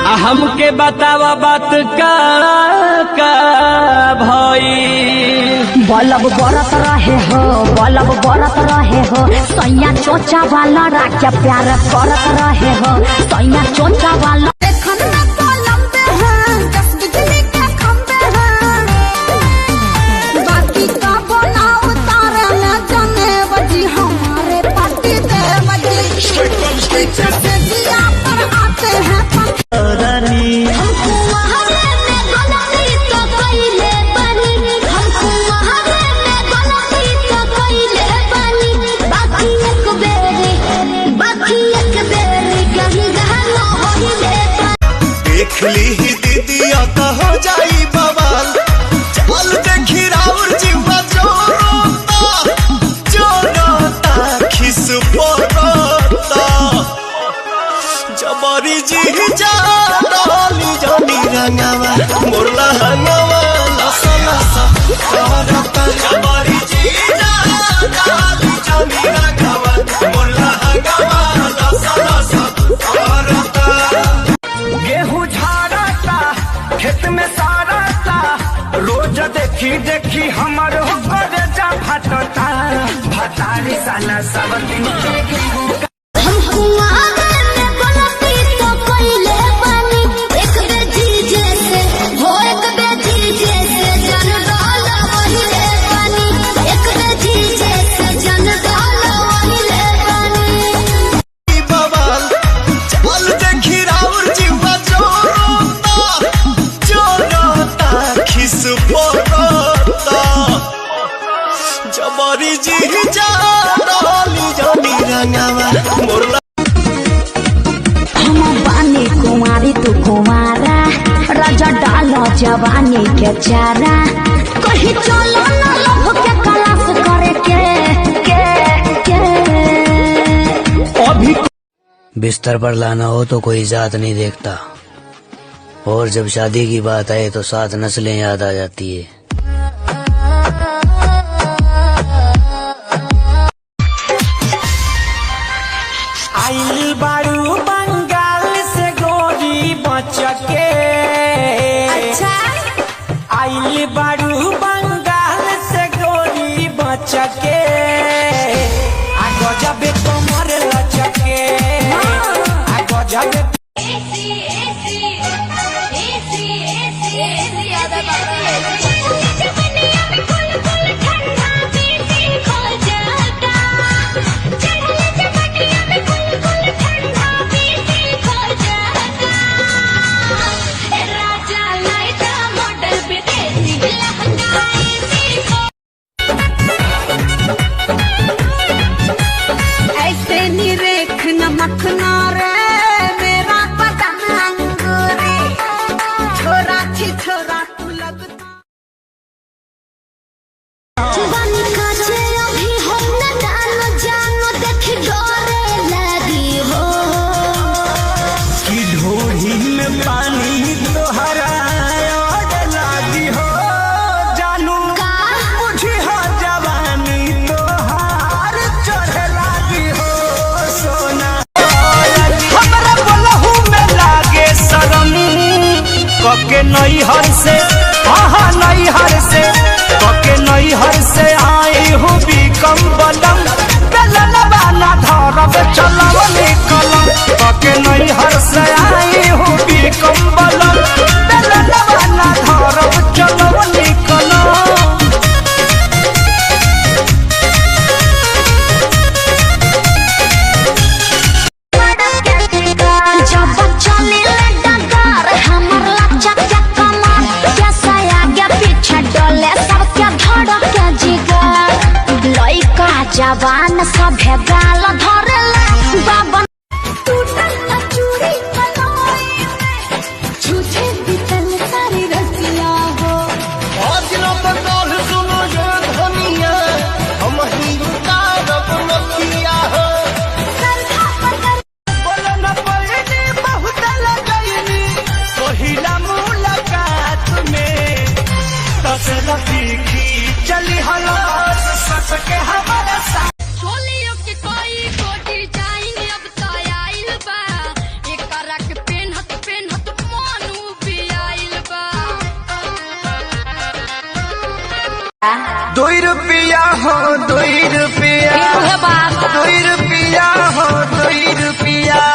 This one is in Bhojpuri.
हमके बतावा बात का भाई बलब बरत रहे हो, बलब बरत रहे हो, सैया चोचा वाला राख्या प्यार करत रहे हो, सैया चोचा वाला देखली ही दीदिया तो हो जाई बवाल, चल देखी राउर जीवा जोरोता खिस पोरोता जबरी जी जा डाली जानी रंगावा मोरला हंगावा लसा लसा करता जबरी जी जा डाली जानी रंगावा मोरला हंगावा लसा लसा करता। गेहूं झाड़ता खेत में सारता, रोज देखी देखी हमर जा फटता, भतारी साला सब दिन जबरी जी जा डाली जानी रंगावा मोरला। हम बानी कुमारी तू कुमारा, राजा डालो जवानी के चारा, कहीं चलो ना लभ के कलास करे के अभी बिस्तर पर लाना हो तो कोई जात नहीं देखता, और जब शादी की बात आए तो 7 नस्लें याद आ जाती है। आइल बारू बंगाल से गोरी बचके, अच्छा आइल बारू बंगाल से गोरी बचके, आ गजबे कमर लचके, आ गजबे मखना रे मेरा पतंग रे, छोरा छी छोरा तू लगता जवानी काचे अभी हम न जानो देख डरे लगी हो, की ढोली में पानी तोहरा लागी हो, जानू का मुझे हो जवानी तोहार चढ़ लागी हो सोना। कके नई हर से नई हर से कके नई हर से आई हूँ बिकम बलम बेलबाना धरब चलम निकलम, कके नई हर से आई हूँ बिकम बलम बेलबाना धरब चलम निकलम। जवान सभे गाल धरला बाबा टूटल चूड़ी कलाई में झूठे बीतल सारी रसिया हो, आज न बदल सुनो ये धनिया हम ही उतारब नखिया हो। बोलो न पलनी बहुत लगैनी पहिला मुलाकात में, तस रफीकी चली हलास सस के हमारा साथ चोलियों के कोई रुपया हो 2 रुपया, फिर उहे बात 2 रुपया हो 2 रुपया।